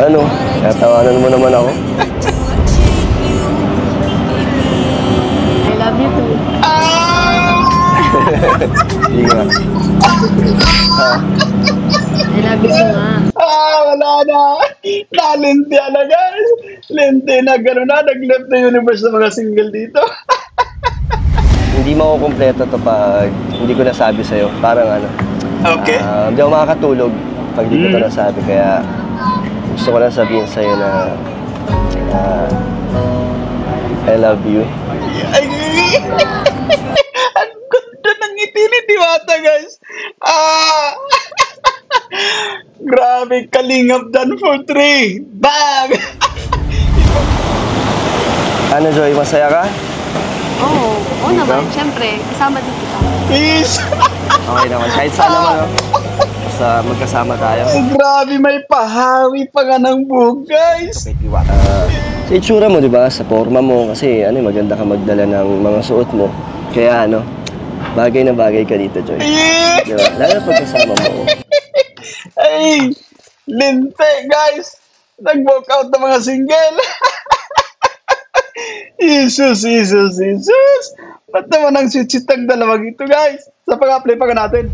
Ano? Tatawanan mo naman ako. I love you too. Hindi nga. I love you too nga. Wala na. Nalintian na, guys. Linti na, gano'n na. Nag-left the universe ng mga single dito. Hindi makukumpleto to pag hindi ko nasabi sa'yo. Parang ano. Okay. Hindi ako makakatulog pag hindi ko to nasabi. Kaya gusto ko lang sabihin sa'yo na I love you. Ay, ang ganda ng ngiti ni Diwata, guys. Grabe, kalingap done for 3. Bang! Ano, Joy? Masaya ka? Oo naman. Siyempre, kasama din kita. Peace! Okay naman. Kahit saan naman, no? Basta magkasama tayo. Grabe, may pahawi pa nga ng buhok, guys. Okay, Diwata. Sa itsura mo, di ba? Sa forma mo. Kasi maganda ka magdala ng mga suot mo. Kaya bagay na bagay ka dito, Joy. Di ba? Lalo pag kasama mo. Ay, linte, guys. Nag-walk out ng mga single. Jesus. Ba't naman ang sweet ang dalawang ito, guys? Sa pag-apply pa ka natin.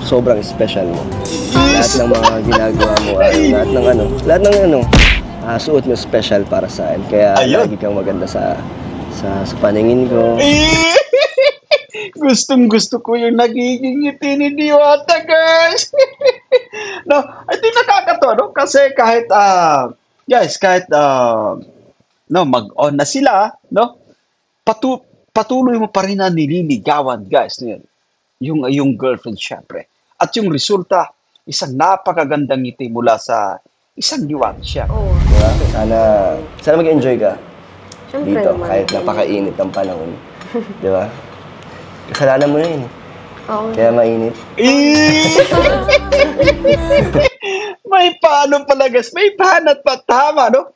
Sobrang special mo. Lahat ng mga ginagawa mo, lahat ng suot mo special para sa akin. Kaya lagi kang maganda sa paningin ko. Gustong-gusto ko yung nagiging ngiti ni Diwata, guys. No, I think nakakatawa, no? Kasi kahit, mag-on na sila, no? Patuloy mo pa rin na nililigawan, guys. Yung girlfriend, syempre. At yung resulta, isang napakagandang ngiti mula sa isang Diwata, syempre. Oo. Diba? Sana mag-enjoy ka Siyempre dito. naman. Kahit napakainit ang panahon. Di ba? Kasalanan mo na yun. Oo. Kaya mainit. May paano pala, guys. May pahanat pa. Tama, no?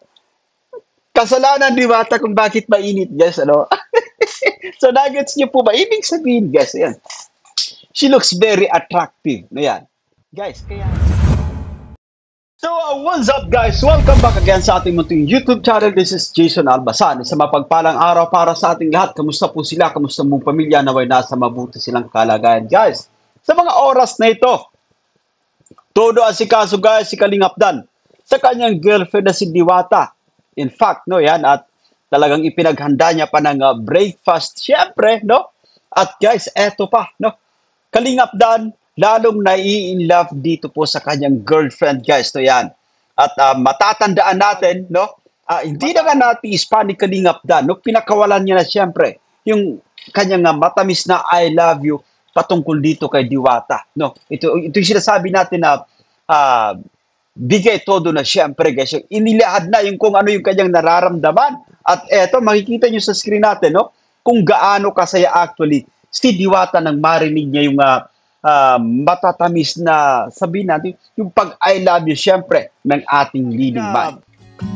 Kasalanan Diwata kung bakit mainit, guys. Ano? So, nuggets niyo po ba? Ibig sabihin, guys, yan. She looks very attractive. Ayan. Guys, kaya... So, what's up, guys? Welcome back again sa ating munting YouTube channel. This is Jason Albasan. Isang mapagpalang araw para sa ating lahat. Kamusta po sila? Kamusta mong pamilya? Naway nasa mabuti silang kalagayan, guys. Sa mga oras na ito, todo asikaso, guys, si Kalingap Dan sa kanyang girlfriend na si Diwata. In fact, no, yan, at talagang ipinaghanda niya pa ng breakfast, syempre, no? At guys, eto pa, no? Kalingap Dan, lalong nai-in-love dito po sa kanyang girlfriend, guys, no, yan. At matatandaan natin, no? Hindi na nga natin Hispanic Kalingap Dan, no? Pinakawalan niya na, syempre, yung kanyang matamis na I love you patungkol dito kay Diwata, no? Ito yung sinasabi natin na bigay todo na, syempre, guys. Inilahad na yung kung ano yung kanyang nararamdaman. At eto, makikita nyo sa screen natin, no? Kung gaano kasaya actually si Diwata nang marinig niya yung matatamis na, sabihin natin, yung pag-I love you, syempre, ng ating leading man.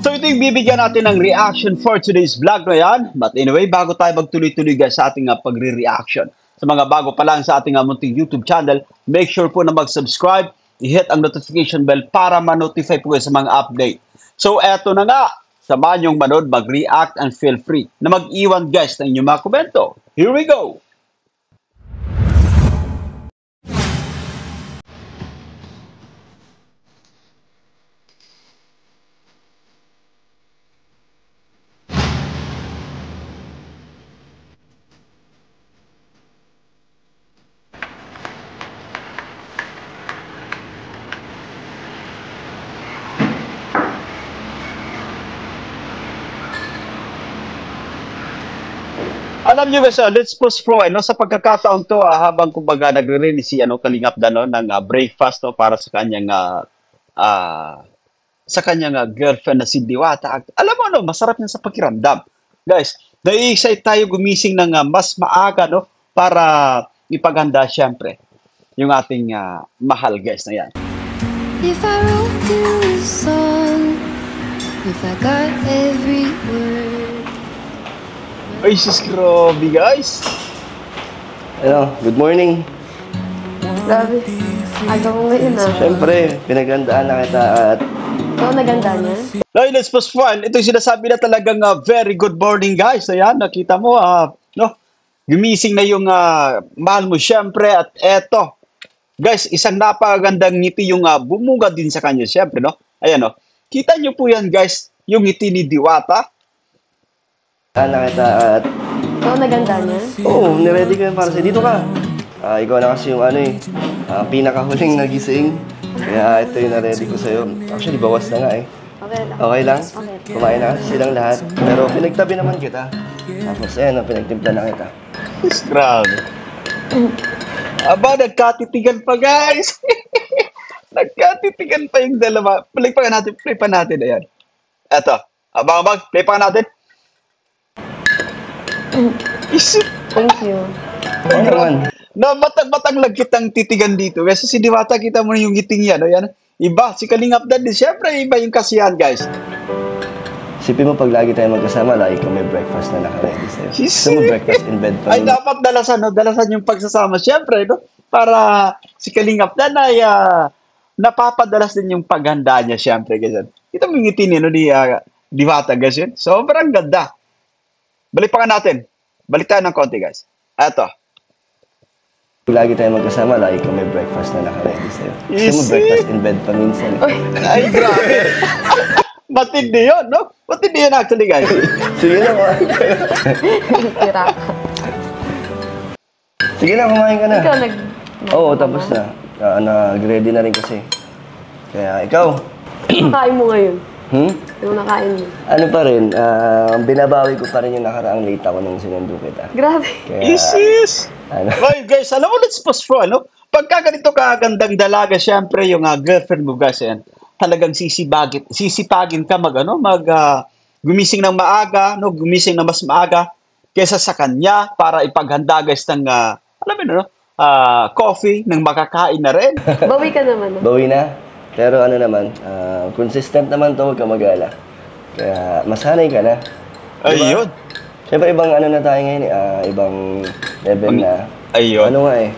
So ito yung bibigyan natin ng reaction for today's vlog na yan. But anyway, bago tayo magtuloy-tuloy, guys, sa ating pagre-reaction, sa mga bago pa lang sa ating munting YouTube channel, make sure po na mag-subscribe, i-hit ang notification bell para ma-notify po sa mga update. So eto na nga, samahan niyong manood, mag-react, and feel free na mag-iwan, guys, ng inyong mga komento. Here we go! Alam niyo, guys, let's pause for a while, no? Sa pagkakataon to, habang kumbaga nagre-release si Kalingap Dan, no, ng breakfast, no, para sa kanyang girlfriend na si Diwata. Alam mo, no, masarap niya sa pakiramdam. Guys, nai-excite tayo gumising ng mas maaga, no, para ipaghanda, syempre, yung ating mahal, guys, na yan. If I wrote you a song, if I got every word. Ay, sis, grabe, guys. Good morning. Grabe. Aga ko ngayon Siyempre, pinagandaan na kita at Ikaw naganda niya? Now, let's post one. Ito yung sinasabi na talagang very good morning, guys. Ayan, nakita mo, no? Gumising na yung mahal mo, syempre. At eto, guys, isang napakagandang ngiti yung bumuga din sa kanya, syempre, no? Ayan, no? Kita nyo po yan, guys, yung ngiti ni Diwata. Nakita at Ikaw naganda niya? oo, niready ko yan para sa'yo. Dito ka. Ikaw na kasi yung pinakahuling nagising. Kaya ito yung na-ready ko sa'yo. Actually, bawas na nga eh. Okay lang. Okay lang? Okay. Kumain na kasi silang lahat. Pero pinagtabi naman kita. Tapos ayan, pinagtimpla na kita. Grabe. Aba, nagkatitigan pa, guys. Nagkatitigan pa yung dalawa. Play pa natin. Ayan. Eto. Abang, play pa natin. Isip. Thank you. Oo naman. Na batang lang kitang titigan dito. Kasi si Diwata, kita mo na yung ngiting yan. Ayan. Iba, si Kalingap Dan din. Siyempre, iba yung kasiyahan, guys. Sipin mo pag lagi tayo magkasama, lagi ko may breakfast na naka-ready sa'yo. Sis- Gusto mo breakfast in bed pa Ay, rin? dapat dalasan, no? Dalasan yung pagsasama. Siyempre, no? Para si Kalingap Dan ay napapadalas din yung paghanda niya, siyempre. Ganyan. Kita mo yung ngiti niya, no? Ni Diwata, guys. Yun. Sobrang ganda. Balik pa nga natin. Balik tayo ng konti, guys. Eto. Pag lagi tayo magkasama, lagi ko may breakfast na naka-ready sa'yo. Gusto mo Easy. breakfast in bed pa minsan. Ay, grabe. Matindi yun, no? Matindi yun actually, guys. Sige na, kumain ka na. Tira ka. Sige na, kumain ka na. Ikaw Oo, tapos na. Nag-ready na rin kasi. Kaya ikaw, Nakain mo ngayon. Yung nakain mo. ano pa rin, binabawi ko pa rin yung nakaraang late ako nung sinundo kita. Grabe. Kaya, Isis! ano, Well, guys, alam mo, let's pause for, ano? Pagka ganito kagandang dalaga, syempre, yung girlfriend mo, guys, yan, talagang sisipagin ka gumising ng maaga, no? Gumising na mas maaga kaysa sa kanya para ipaghanda, guys, ng, alam mo, no? Coffee, ng makakain na rin. Bawi ka naman. No? bawi na. Pero ano naman, consistent naman to, huwag ka mag-alala. Kaya masanay ka na. Ayun. Siyempre, ibang ano na tayo ngayon, ibang level na. Ayun. Ano nga eh,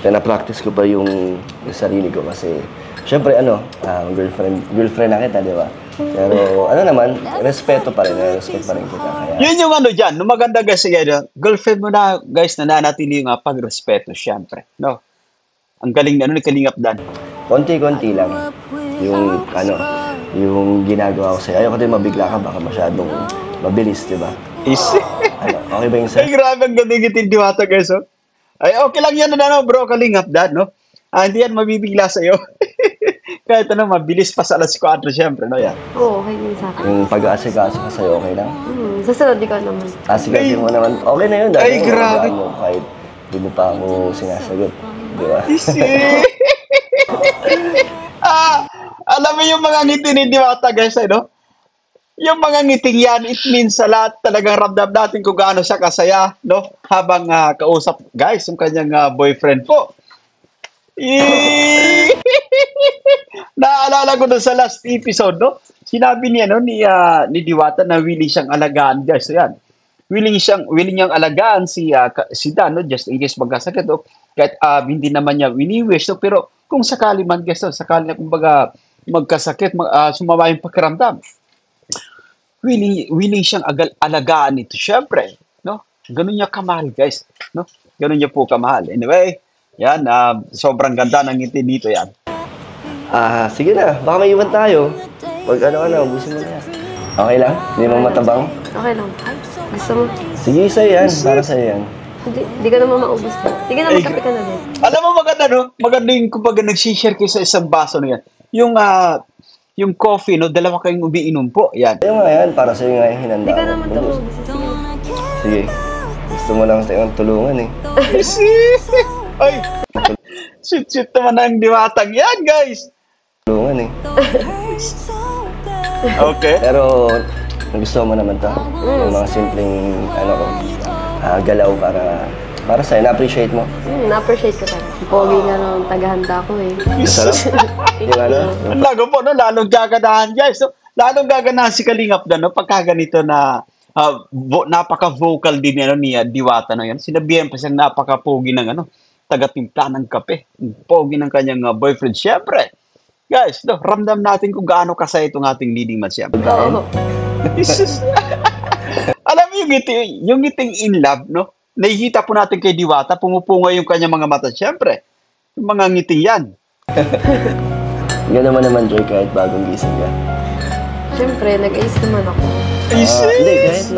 pina-practice ko pa yung sarili ko kasi, siyempre girlfriend na kita, di ba? Pero ano naman, respeto pa rin kita. Kaya, Yun yung ano dyan, no, maganda guys, girlfriend mo na, guys, nananatili yung pagrespeto, syempre. No? Ang galing na, ni Kalingap Dan. konti-konti lang yung ginagawa ko sa'yo. Ayoko din mabigla ka, baka masyadong mabilis, di ba? Okay ba yung Ay, grabe, ang ganda yung Diwata, guys, oh. Ay, okay lang yan, bro, Kalingap Dan, no? Hindi yan mabibigla sa'yo. Kahit mabilis pa sa alas 4, syempre, no, yan. Oo, okay din sa akin. Yung pag-aasikaso ka sa'yo, okay lang? Susunod ikaw naman. Asikasin mo naman, okay na yun. Dahil Ay, grabe. mo kahit di mo pa ako sinasagot. Di ba? Alam mo yung mga ngiti ni Diwata, guys, no? Yung mga ngiting yan, it means sa lahat talagang ramdam natin kung gaano siya kasaya, no? Habang kausap, guys, yung kanyang boyfriend po. Naalala ko doon sa last episode, no? Sinabi niya, no, ni Diwata na willing siyang alagaan, guys. So, yan. Willing niyang alagaan si Dan, no? Just in case magkasakit, no? Kahit hindi naman niya wini-wish, no? Pero kung sakali man, guys, no? Sakali na kumbaga magkasakit, sumama yung pakiramdam. Willing siyang alagaan ito, syempre, no? Ganun niya kamahal, guys, no? Ganun niya po kamahal. Anyway, yan, sobrang ganda ng ngiti dito, yan. Sige na, baka may iwan tayo. Pag ubusin mo na yan. Okay lang? Hindi mo matabang? Okay lang. Gusto mo? Sige, sa'yo yan. Para sa'yo yan. Hindi ka naman maubos na. Sige na, magkape ka na din. Alam mo, maganda, no? Maganda yung kumbaga nagsishare kayo sa isang baso na yan. Yung coffee, no? Dalawa kayong umiinom po, yan. Yung nga yan, para sa'yo nga yung hinanda Hindi ka ko. naman tulog. Sige. Gusto mo lang tayong tulungan eh. Ay, sweet naman ang Diwatang yan, guys. Tulungan eh. Okay. Pero, gusto mo naman to. Yung mga simpleng, galaw para sa'yo. Na-appreciate mo. Na-appreciate ko talaga. Pogi nga nung taghanda ko eh. Masarap. Yung Ang lago po, no? Lalong gaganahan, guys. No? Lalong gaganahan si Kalingap Dan, no? Pagka ganito na napaka-vocal din ni Diwata na yan. Sinabihan pa siyang napaka-pogi ng taga-timpla ng kape. Pogi ng kanyang boyfriend. Siyempre, Guys, no, ramdam natin kung gaano kasaya itong ating leading man siya. Oo. Jesus. Alam mo yung ngiting in love, no? Nakikita po natin kay Diwata, pumupunga yung kanyang mga mata. Siyempre, yung mga ngiting yan. Ganun naman, Joy, kahit bagong gising ka. Siyempre, nag-ace naman ako. Hindi, kahit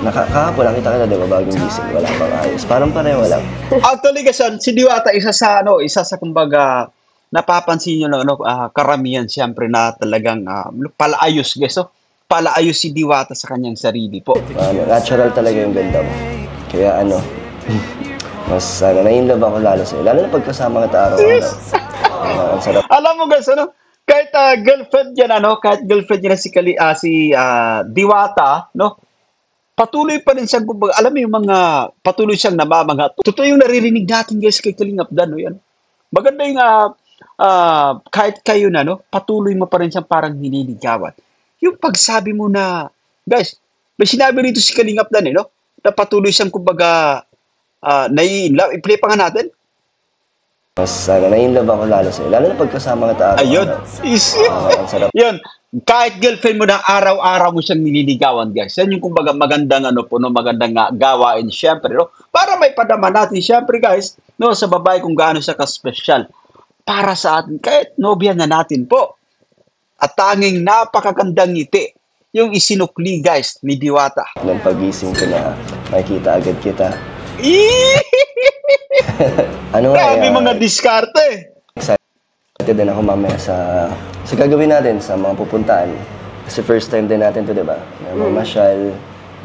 na kahapon nakita kita, di ba, bagong gising, wala pang ayos. Parang pareho lang. Actually, kasi si Diwata, isa sa kumbaga, napapansin nyo lang, karamihan siyempre na talagang palaayos, guys. So, palaayos si Diwata sa kanyang sarili po. Natural talaga yung ganda mo. Kaya mas na-inlove ako lalo sa'yo. Lalo na pagkasama kita araw-araw. Ang sarap. Alam mo guys, kahit girlfriend niya na si Diwata, no? Patuloy pa rin siyang, alam mo yung mga patuloy siyang namamanga. Totoo yung naririnig natin guys kay Kalingap Dan, no? Yan. Maganda yung kahit kayo na, no? Patuloy mo pa rin siyang parang nililigawan. Yung pagsabi mo na, guys, may sinabi rito si Kalingap Dan, no? Na patuloy siyang kumbaga nai-inlove. I-play pa nga natin. Mas na-inlove ako lalo sa'yo. Lalo na pagkasama kita araw-araw. Ayun. Ang sarap. Yun. Kahit girlfriend mo na araw-araw mo siyang nililigawan, guys. Yan yung kumbaga magandang magandang gawain, syempre, no? Para may padama natin, syempre, guys, no, sa babae kung gaano siya ka-special para sa atin. Kahit nobya na natin po. At tanging napakagandang ngiti yung isinukli, guys, ni Diwata. Nang pagising ko na makikita agad kita. Ano nga, Grabe mga diskarte. excited din ako mamaya sa gagawin natin, sa mga pupuntaan. Kasi first time din natin to, di ba? Na mamasyal,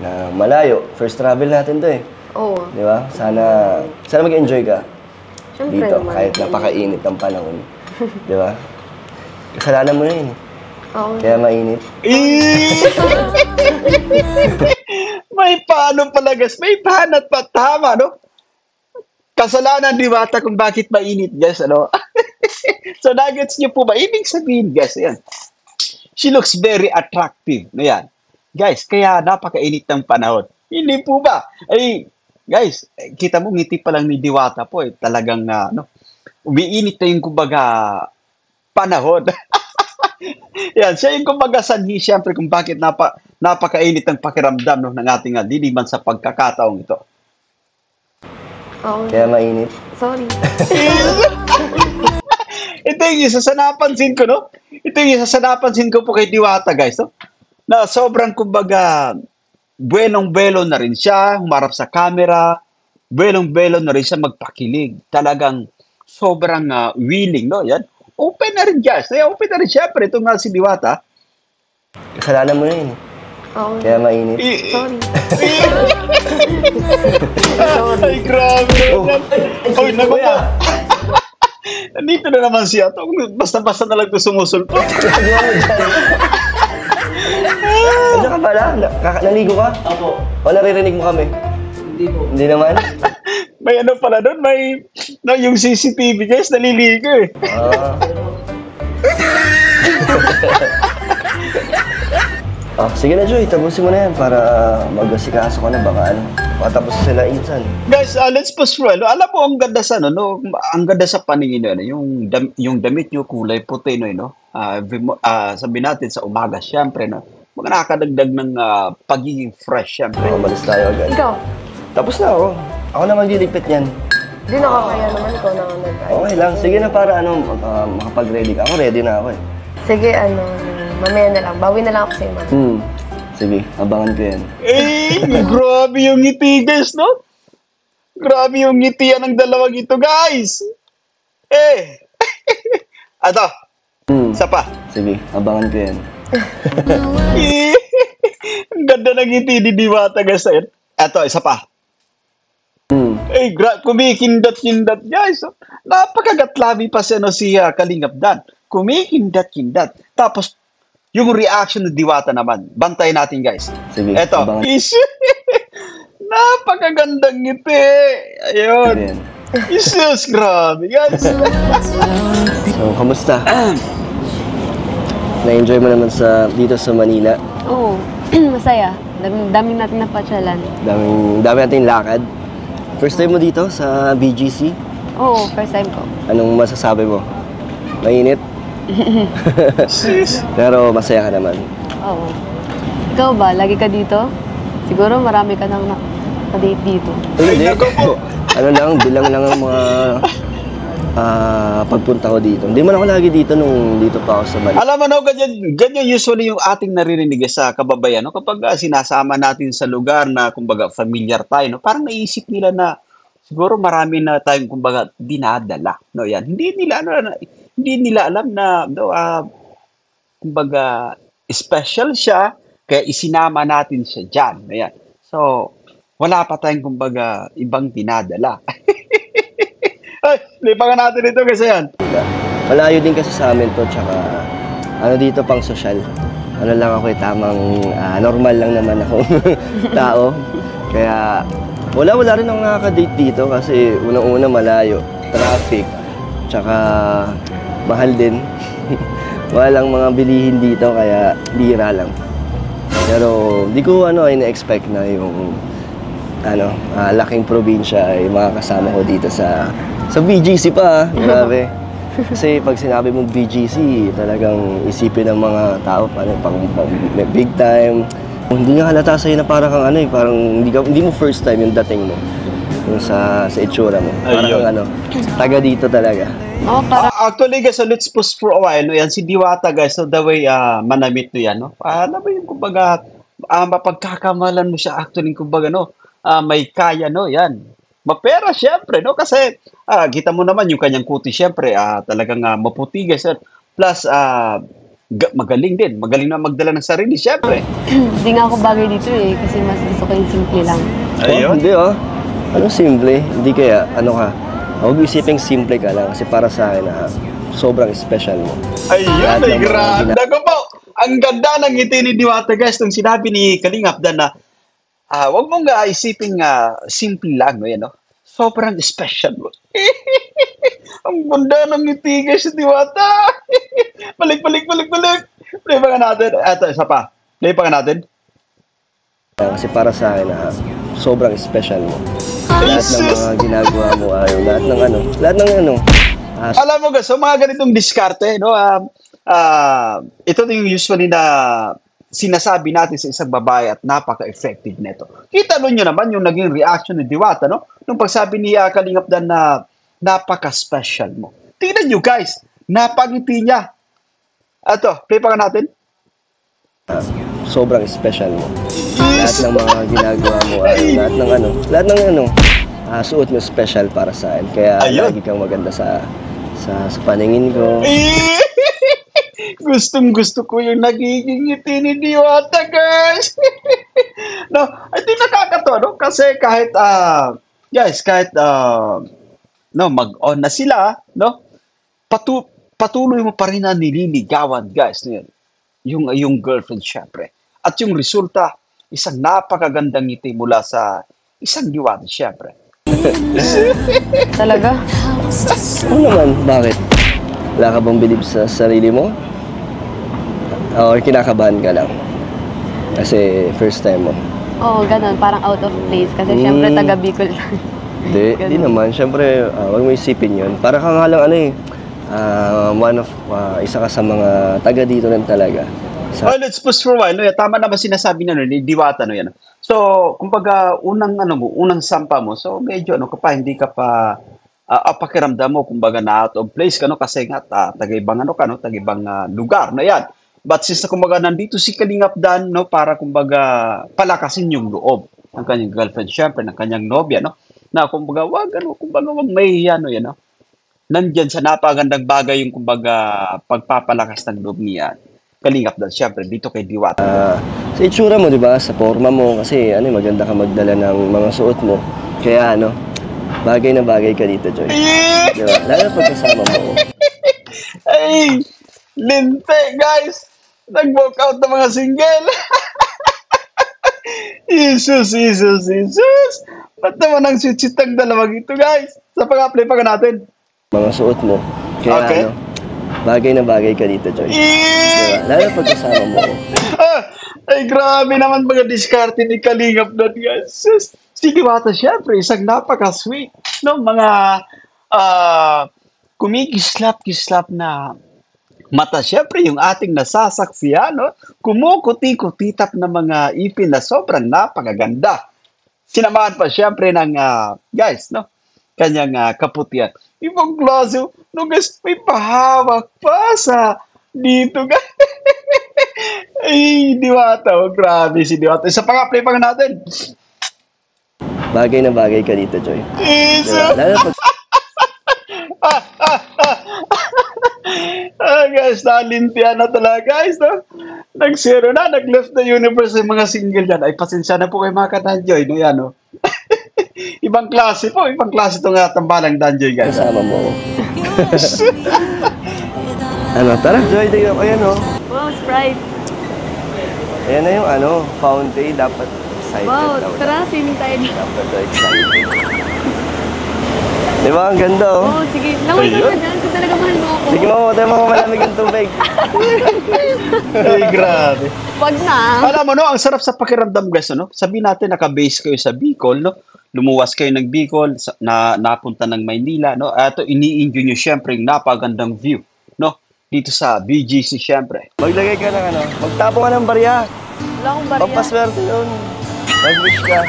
na malayo. First travel natin to eh. Oo. Di ba? Sana mag-enjoy ka Siyempre dito, naman. kahit napakainit ng panahon. Di ba? Kasalanan mo na yun eh. Oo. Kaya mainit. May paano pala, guys? May panat pa tama, no? Kasalanan ni Diwata kung bakit mainit, guys, ano? So, nuggets niyo po ba? Ibig sabihin, guys, ayan. She looks very attractive. Ayan. Guys, kaya napakainit ng panahon. Hindi po ba? Ay, guys, kita mo, ngiti pa lang ni Diwata po, eh. Talagang, umiinit na yung, kumbaga, panahon. Yan, siya yung kumbaga sanhi, siyempre, kung bakit napakainit ng pakiramdam, no, ng ating diliman sa pagkakataong ito. Oo. Kaya mainit. Sorry. Ito yung isa sa napansin ko, no? Ito yung isa sa napansin ko po kay Diwata, guys, no? Na sobrang, kumbaga, buenong-buelo na rin siya, humarap sa camera, buenong-buelo na rin siya magpakilig. Talagang sobrang willing, no? Yan. Open na rin, guys. Open na rin, syempre, ito nga si Diwata. Kasalanan mo na yun eh. Oo. Kaya mainit. Sorry. Ay, grabe. Ay, naku po. Nandito na naman siya. Basta-basta na lang ito sumusulpo. Ano ka pala? Naligo ka? Opo. O naririnig mo kami? Hindi po. Hindi naman? May ano pala doon, yung CCTV, guys, naliligo eh. Sige na, Joy. Tapusin mo na yan para mag-asikaso ka na. Baka patapos sila insan. Guys, let's pause for a while. Alam mo, ang ganda sa, ang ganda sa paningin na, yung damit nyo, kulay puti, sabi natin sa umaga, syempre, mga nakakadagdag ng pagiging fresh, syempre. Umalis tayo agad. Ikaw. Tapos na ako. Ako na magliligpit yan. Di nakakaya naman. Ikaw na nga nag-ayos. Okay lang. Sige na para makapag-ready ka. Ako ready na ako eh. Sige, mamaya na lang. Bawi na lang ako sa'yo, man. Sige, abangan ko yan. Grabe yung ngiti, guys, no? Grabe yung ngiti ng dalawang ito, guys. Ato, isa pa. Sige, abangan ko yan. Ang ganda ng ngiti ni Diwata, guys. Eto, isa pa. Kumikindat-kindat, guys. Napakagatlabi pa si Kalingap Dan. Kumikindat-kindat. Tapos, yung reaction ng Diwata naman. Bantay natin, guys. Sige, Eto. abangan. Napakagandang ngiti. Ayun. Yan. Jesus, grabe, guys. So, kamusta? Na-enjoy mo naman dito sa Manila? Oo. Masaya. Daming natin napatsalan. Dami nating lakad. First time mo dito sa BGC? Oo, first time ko. Anong masasabi mo? Mainit? Sis. Pero masaya ka naman. Oo. Ikaw ba? Lagi ka dito? Siguro marami ka nang na-date dito. Ay, Hindi. nako po. Ano lang, bilang lang ang mga pagpunta ko dito. Hindi man ako lagi dito nung dito pa ako sa Manila. Alam mo, no, ganyan usually yung ating naririnig sa kababayan, no? Kapag sinasama natin sa lugar na, kumbaga, familiar tayo, no? Parang naisip nila na siguro marami na tayong, kumbaga, dinadala, no? Yan. Hindi nila alam na, no, kumbaga, special siya, kaya isinama natin siya dyan. Ayan. So, wala pa tayong, kumbaga, ibang dinadala. Ay, lipangan natin ito kasi yan. Malayo din kasi sa amin to, tsaka ano dito pang sosyal. Ano lang ako tamang normal lang naman ako tao. Kaya wala rin akong nakaka-date dito kasi unang-una malayo, traffic, tsaka mahal din. Walang mga bilihin dito kaya bira lang. Pero di ko ina-expect na yung laking probinsya ay makakasama ko dito sa BGC pa. Grabe. Kasi pag sinabi mong BGC, talagang isipin ng mga tao pang big time. Hindi nga halata sa'yo na parang kang parang hindi mo first time yung dating mo. Yung sa itsura mo. Parang taga dito talaga. Oo, Actually, guys, so let's pause for a while. No? Yan, si Diwata, guys, so the way manamit no yan, no? Alam mo yung, kumbaga, mapagkakamalan mo siya actually, kumbaga, no? May kaya, no? Yan. Mapera, syempre, no? Kasi, kita mo naman yung kanyang kuti, syempre, talagang maputi, guys. Plus, magaling din. Magaling na magdala ng sarili, syempre. hindi nga ako bagay dito eh. Kasi mas gusto ko yung simple lang. Ayun. Hindi Ano simple? Hindi kaya, huwag isipin simple ka lang kasi para sa akin sobrang special mo. Ayun, Lahat ay ng mga grabe. Naku po, ang ganda ng ngiti ni Diwata, guys, nung sinabi ni Kalingap Dan na wag mong isipin simple lang, no, yan, no? Sobrang special mo. Ang ganda ng ngiti, guys, ni Diwata. Balik. Play pa nga natin. Eto, isa pa. Play pa nga natin. Kasi para sa akin sobrang special mo. Lahat ng mga ginagawa mo, lahat ng Alam mo, guys, so mga ganitong diskarte, no? Ito yung usually na sinasabi natin sa isang babae at napaka-effective nito. Kita nyo naman yung naging reaction ni Diwata, no? Nung pagsabi ni Kalingap Dan na napaka-special mo. Tingnan nyo, guys, napangiti niya. Ito, play pa nga natin. sobrang special mo. Lahat ng mga ginagawa mo, lahat ng suot mo special para sa akin. Kaya Ayun. lagi kang maganda sa paningin ko. Gustong-gusto ko yung nagiging ngiti ni Diwata, guys. No, I think nakakatawa, no? Kasi kahit, no, mag-on na sila, no? Patuloy mo pa rin na nililigawan, guys. Yung girlfriend, syempre. At yung resulta, isang napakagandang ngiti mula sa isang Diwata, syempre. Talaga? Ano naman? Bakit? Wala ka bang believe sa sarili mo? Or kinakabahan ka lang? Kasi first time mo. Oo, ganun. Parang out of place. Kasi syempre taga Bicol lang. Hindi naman. Siyempre, huwag mo isipin yun. Para ka nga lang isa ka sa mga taga dito rin talaga. Let's push for a while. No, tama naman sinasabi na ni Diwata, no, yan. So, kumbaga, unang sampa mo, so medyo hindi ka pa pakiramdam mo, kumbaga na out of place ka, no, kasi nga taga-ibang taga-ibang lugar na yan. But since kumbaga nandito si Kalingap Dan, no, para kumbaga palakasin yung loob ng kanyang girlfriend, syempre ng kanyang nobya, no, na kumbaga wag mahihiya, no, yan, no. Nandyan sa napagandang bagay yung kumbaga pagpapalakas ng loob niya Kalingap Dan, syempre dito kay Diwata. Sa itsura mo, di ba? Sa forma mo, kasi maganda ka magdala ng mga suot mo. Kaya bagay na bagay ka dito, Joy. Di ba? Lalo pag kasama mo. Ay, linte, guys! Nag-walk out ng mga single. Jesus! Ba't naman ang sweet ang dalawang ito, guys? Sa pag-apply pa ka natin. Mga suot mo. Kaya Okay. bagay na bagay ka dito, Joy. Di ba? Lalo pag kasama mo. Ay, grabe naman mga diskarte ni Kalingap Dan, guys. Si Diwata, syempre, isang napaka-sweet. No, mga kumikislap-kislap na mata syempre yung ating nasasaksihan, no? Kumukuti-kutitap na mga ipin na sobrang napakaganda. Sinamahan pa syempre ng guys, no? Kanyang kaputian. Ibang klase, no guys, may pahawak pa sa dito, guys. Ay, Diwata, oh, grabe si Diwata. Isa pa nga, play pa nga natin. Bagay na bagay ka dito, Joy. Isa. Diba? Lalo na pag Guys, nalintian na talaga, guys, no? Nag-zero na, nag-left the universe yung mga single dyan. Ay, pasensya na po kay mga ka-Danjoy, no? Yan, no? Ibang klase po, ibang klase itong tambalang Danjoy, guys. kasama mo ako. Ano, tara, Joy, tingnan ko yan, oh. Wow, Sprite. Ayan na yung fountain, dapat excited Wow, daw. tara, swimming tayo dito. Dapat daw excited. Di ba, ang ganda, oh. Oh, sige. Langoy ka Ayun. na dyan. Kung talaga mahal mo ako. Sige mo, tayo mga malamig ang tubig. Ay, grabe. Wag na. Alam mo, no, ang sarap sa pakiramdam, guys, ano? Sabihin natin, naka-base kayo sa Bicol, no? Lumuwas kayo ng Bicol, napunta ng Maynila, no? At ini-enjoy nyo, syempre, yung napagandang view, no? Dito sa BGC, syempre. Maglagay ka ng magtapo ka ng barya. Wala akong barya. Pampaswerte yun. Mag-wish ka.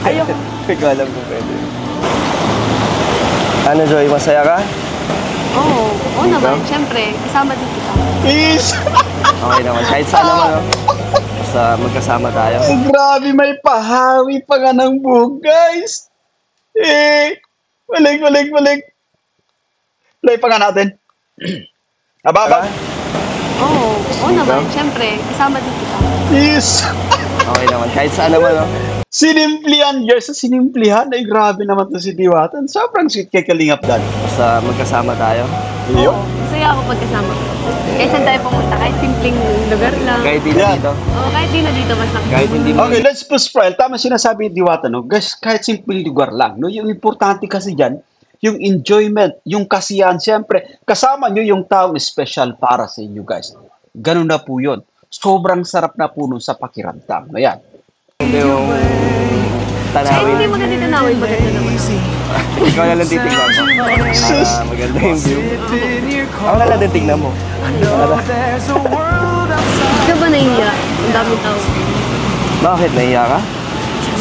Ayoko. Hindi ko alam kung pwede. Ano, Joy, masaya ka? Oo naman. Siyempre, kasama din kita. Is! Okay naman. Kahit saan naman, no? Basta magkasama tayo. Ay, grabe, may pahawi pa nga ng buhok, guys. Balik. Play pa nga natin. Ababa. Oo naman. Siyempre, kasama din kita. Is! Okay naman. Kahit saan naman, no? Sinimplihan, guys. Sinimplihan. Ay, grabe naman to si Diwata. Sobrang sweet kay Kalingap Dan. Basta magkasama tayo. Iyo. Masaya ako pagkasama ko. Kahit saan tayo pumunta, kahit simpleng lugar lang. Kahit dito Yeah. dito. Oo, kahit di na dito, basta. Kahit hindi mo. Okay, let's push Prel. Tama sinasabi ni Diwata, no? Guys, kahit simple lugar lang, no? Yung importante kasi dyan, yung enjoyment, yung kasiyahan, siyempre, kasama nyo yung taong special para sa inyo, guys. Ganun na po yun. Sobrang sarap na po nun sa pakiramdam. Ayan. Yung Kahit hindi tanawin. maganda tanawin, maganda naman. Ikaw na lang titignan mo. Para maganda yung view. Ako na lang titignan mo. Para. Hindi ka ba nahiya? Ang daming tao. Bakit? Nahiya ka?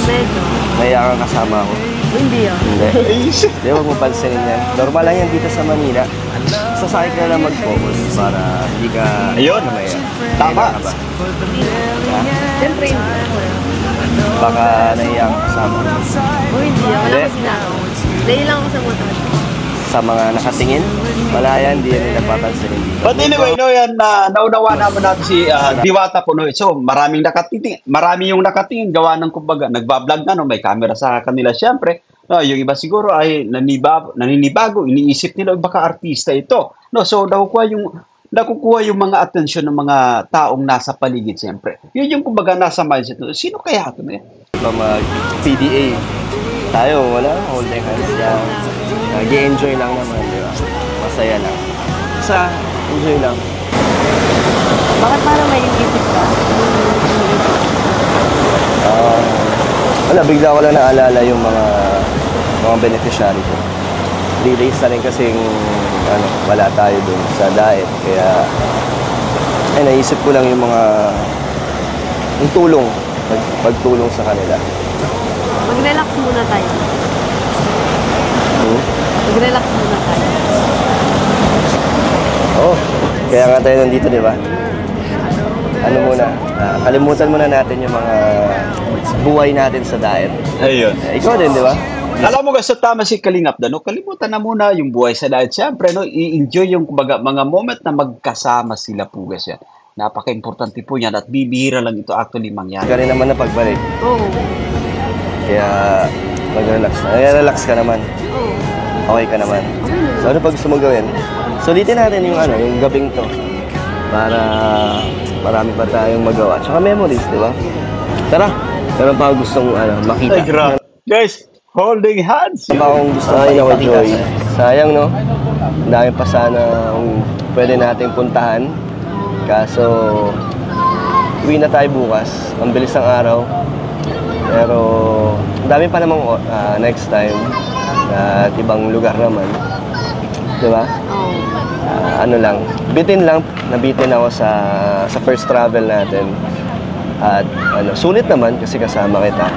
Medyo. Nahiya ka kasama ako. Hindi ah. Hindi. Hindi, huwag mo pansinin yan. Normal lang yan dito sa Manila. Sasakit ka lang mag-focus para hindi ka Ayun. namaya. Tama. Ka ba? Siyempre, Baka nahiya ka kasama. o hindi ah. Wala Hindi. ko sinabi. Dahil lang ako sa motor. Sa mga nakatingin, wala yan, hindi yan nila papansinin dito. But anyway, no, yan, naunawa naman natin si Diwata po, no. So, marami yung nakatingin, gawa ng kumbaga, nagbablog na, no, may camera sa kanila, syempre. No, yung iba siguro ay naninibago, iniisip nila, baka artista ito. No, so, nakukuha yung mga atensyon ng mga taong nasa paligid, syempre. Yun yung kumbaga nasa mindset, no. Sino kaya ito, no? Mag-PDA. Tayo, wala. Holding hands lang. Nag-enjoy lang naman, di ba? Masaya lang. Basta, enjoy lang. Bakit parang may isip ka? Wala, bigla ko lang naalala yung mga beneficiary ko. 3 days na rin kasing wala tayo dun sa diet. Kaya, naisip ko lang yung yung tulong, pagtulong sa kanila. Mag-relax muna tayo. Mag-relax muna tayo. Oh, kaya nga tayo nandito, di ba? Ano muna, kalimutan muna natin yung mga buhay natin sa diet. Ayun. Ikaw din, di ba? Alam mo guys, sa tama si Kalingap Dan, no? Kalimutan na muna yung buhay sa diet. Siyempre, no, i-enjoy yung kumbaga, mga moment na magkasama sila po guys yan. Napaka-importante po yan at bibihira lang ito actually mangyari. Ka rin naman na pagbalik. Oo. Kaya mag-relax na. Relax ka naman. Oo. Okay ka naman. So ano pa gusto mo gawin? Sulitin natin yung yung gabing to. Para marami pa tayong magawa. Tsaka memories, di ba? Tara! Meron pa ako gustong makita. Ay, grabe. Guys, holding hands. Meron pa akong gustong makita, Joy. Sayang, no? Ang dami pa sana pwede nating puntahan. Kaso, uwi na tayo bukas. Ang bilis ng araw. Pero, ang dami pa namang next time. At ibang lugar naman. Di ba? Oo. ano lang, nabitin ako sa first travel natin. At ano, sulit naman kasi kasama kita.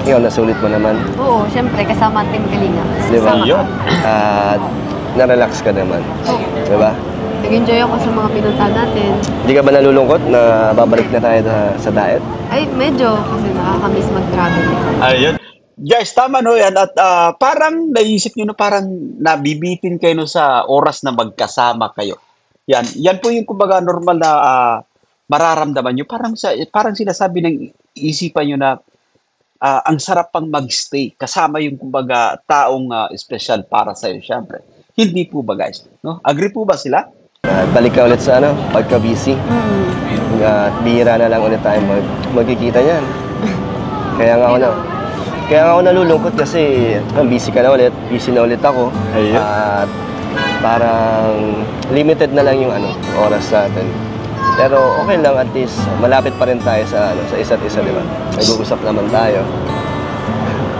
Ikaw, nasulit mo naman. Oo, syempre, kasama ang Team Kalinga. Di ba? Kasama Yun. At narelax ka naman. Di ba? Nag-enjoy ako sa mga pinuntahan natin. Hindi ka ba nalulungkot na babalik na tayo sa diet? Ay, medyo, kasi nakakamiss mag-travel. Ayun. Guys, tama no yan. At parang naisip nyo na parang nabibitin kayo no sa oras na magkasama kayo. Yan po yung kumbaga normal na mararamdaman nyo. Parang sinasabi ng isipan nyo na ang sarap pang magstay kasama yung kumbaga taong special para sa'yo, syempre. Hindi po ba guys? No? Agree po ba sila? At balik ka ulit sa pagka-busy. At bihira na lang ulit tayo magkikita niyan. Kaya nga ako nalulungkot kasi busy ka na ulit, busy na ulit ako. Ayun. At parang limited na lang yung oras natin. Pero okay lang, at least malapit pa rin tayo sa isa't isa, di ba? Nag-uusap naman tayo.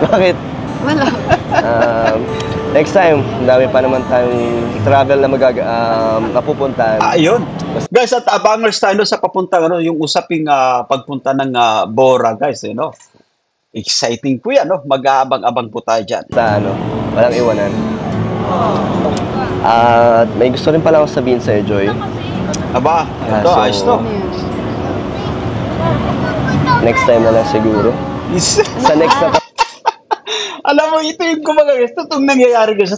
Bakit? Wala. Next time, dami pa naman tayong travel na mapupuntahan. Ayun. Guys, at abangers tayo no, sa papuntang yung usaping pagpunta ng Bora, guys, no? Exciting po yan, no? Mag-aabang-abang po tayo dyan. Sa walang iwanan. At may gusto rin pala akong sabihin sa'yo, Joy. Aba, ito, So, ayos to. Next time na lang siguro. Sa next na Alam mo, ito yung kumbaga, totoong nangyayari guys.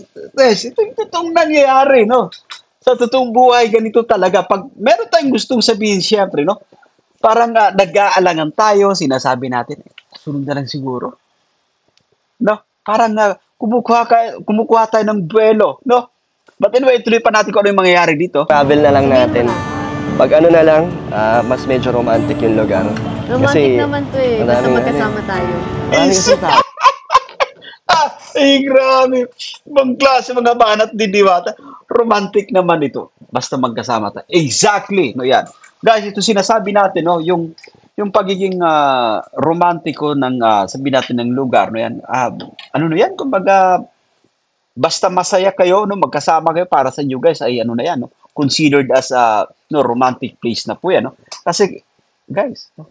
Ito yung totoong nangyayari, no? Sa totoong buhay, ganito talaga. Pag meron tayong gustong sabihin, syempre, no? Parang nag-aalangan tayo, sinasabi natin, sunod na lang siguro. No? Parang kumukuha tayo ng buwelo, no? But anyway, tuloy pa natin kung ano yung mangyayari dito. travel na lang natin. Pag ano na lang, mas medyo romantic yung lugar. Romantic naman to eh. ang Basta daming magkasama tayo. Marami kasi tao. Grabe. Ibang klase mga banat di diwata. Romantic naman ito. Basta magkasama tayo. Exactly. No, yan. Guys, ito sinasabi natin, no, yung pagiging romantiko ng sabihin natin ng lugar, no yan. Ano no yan? Kumbaga basta masaya kayo, no, magkasama kayo para sa inyo guys ay ano na yan, no, considered as romantic place na po yan, no. Kasi guys, no,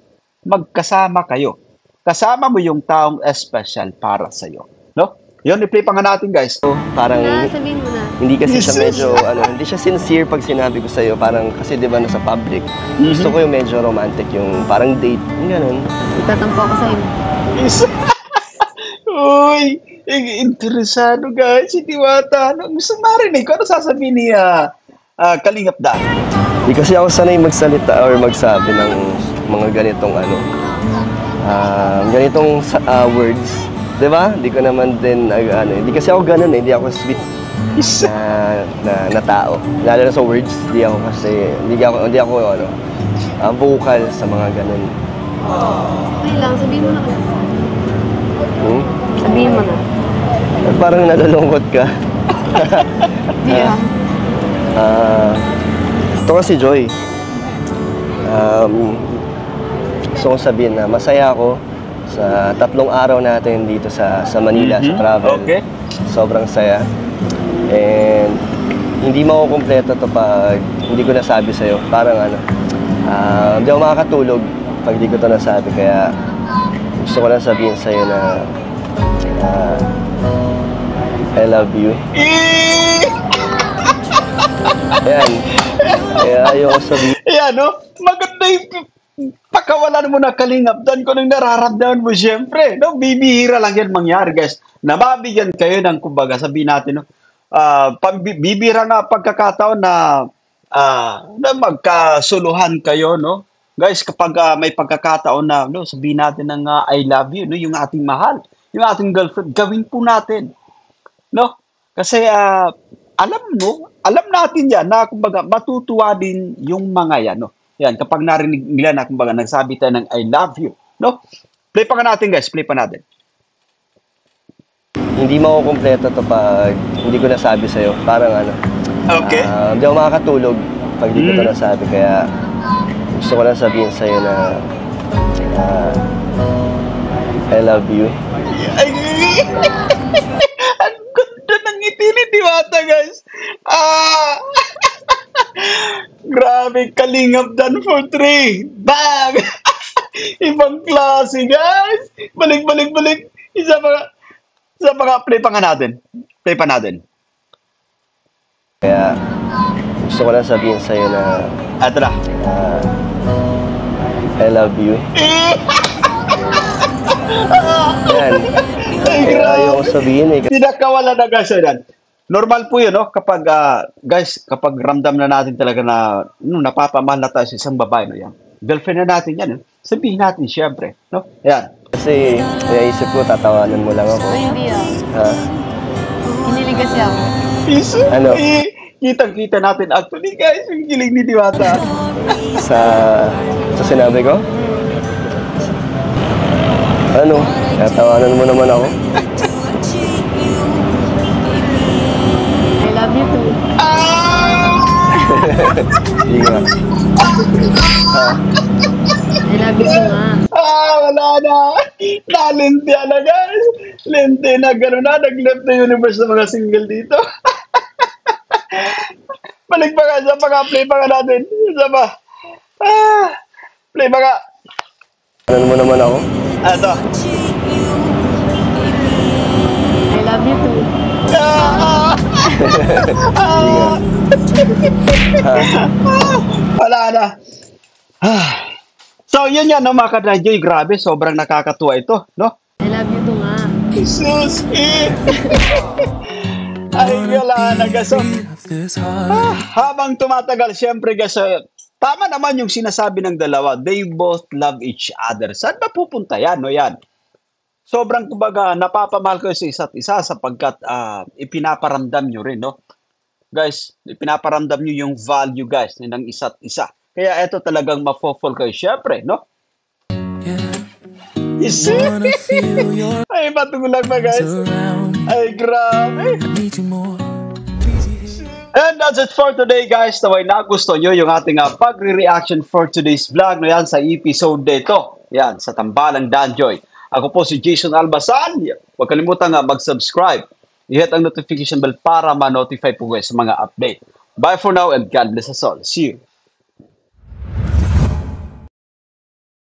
magkasama kayo. Kasama mo yung taong special para sa iyo, no? Yun, i-play pa nga natin, guys. Parang Sabihin mo na. hindi kasi siya medyo, hindi siya sincere pag sinabi ko sa'yo. Parang, kasi di ba nasa public. Gusto ko yung medyo romantic, yung parang date, yung ganun. Itatampo ako sa'yo. Uy, interesado guys, si Diwata. Gusto marinig ko ano sasabihin ni Kalingap Dan. Di kasi ako sanay magsalita or magsabi ng mga ganitong words. Di ba? Di ko naman din, hindi kasi ako ganun eh. Hindi ako sweet na tao. Lalo na sa words, hindi ako vocal sa mga ganun. Okay lang, sabihin mo na kasi. Sabihin mo na. Parang nalulungkot ka. Yeah. Ito kasi Joy. Gusto kong sabihin na masaya ako sa 3 araw natin dito sa Manila, sa travel. Okay. Sobrang saya. And hindi makukumpleto to pag hindi ko nasabi sa'yo. Parang hindi ako makakatulog pag hindi ko to nasabi. Kaya gusto ko lang sabihin sa'yo na I love you. Ayan. Kaya ayoko sabihin. Ayan, no? Maganda yung pakawalan mo na Kalingap Dan kung anong nararamdaman mo, syempre. No? Bibihira lang yan mangyari, guys. Nababigyan kayo ng, kumbaga, sabihin natin, no? Bibira nga pagkakataon na magkasuluhan kayo, no? Guys, kapag may pagkakataon na, no, sabihin natin ng I love you, no? Yung ating mahal, yung ating girlfriend, gawin po natin. No? Kasi, alam natin yan na, kumbaga, matutuwa din yung mga yan, no? Yan, kapag narinig nila na, kumbaga, nagsabi tayo ng I love you, no? Play pa nga natin, guys. Play pa natin. Hindi makukumpleto to pag hindi ko nasabi sa'yo. Parang Okay. hindi ako makakatulog pag hindi ko to nasabi. Kaya gusto ko lang sabihin sa'yo na I love you. Ay, ang ganda ng ngiti ni Diwata, guys. Grabe, kalingap done for three. Bang! Ibang klase, guys. Balik, balik, balik. Isa pa nga, play pa nga natin. Play pa natin. Kaya gusto ko lang sabihin sa'yo na Ito na. I love you. Yan. Kaya ayaw ko sabihin eh. Pinakawala na guys yan. Normal po yun, no? Kapag, guys, kapag ramdam na natin talaga na napapamahal na tayo sa isang babae, no? Yan. Girlfriend na natin yan, no? Sabihin natin, syempre, no? Yan. Kasi naisip ko, tatawanan mo lang ako. Hindi ah. Ha? Hinilig kasi ako. Iso, Ano? kitang-kita natin actually, guys, yung giling ni Diwata. Sa sinabi ko? Ano? Tatawanan mo naman ako? I love you too. Hindi nga. I love you too nga. Wala na. Nalintiya na, guys. Lente na, gano'n na. Nag-left na universe ng mga single dito. Balik pa nga, isa pa nga, play pa nga natin. Isa pa. Play pa nga. Ano mo naman ako? Ito. I love you too. Wala na. So, yun yan, no, mga ka-Joy. Grabe, sobrang nakakatuwa ito, no? I love you too nga. Jesus, Ay, wala na, guys. So, habang tumatagal, syempre, guys, tama naman yung sinasabi ng dalawa. They both love each other. Saan ba pupunta yan, no? Yan. Sobrang, kumbaga, napapamahal ko sa isa't isa sapagkat ipinaparamdam nyo rin, no? Guys, ipinaparamdam nyo yung value, guys, ng isa't isa. Kaya ito talagang mafo-fall kayo, syempre, no? Ay, patugulang pa, guys. Ay, grabe. And that's it for today, guys. Naway nagustuhan nyo yung ating pagre-reaction for today's vlog. No, yan, sa episode dito. Yan, sa Tambalang Danjoy. Ako po si Jason Albasan. Huwag kalimutan mag-subscribe. I-hit ang notification bell para ma-notify po guys sa mga update. Bye for now and God bless us all. See you.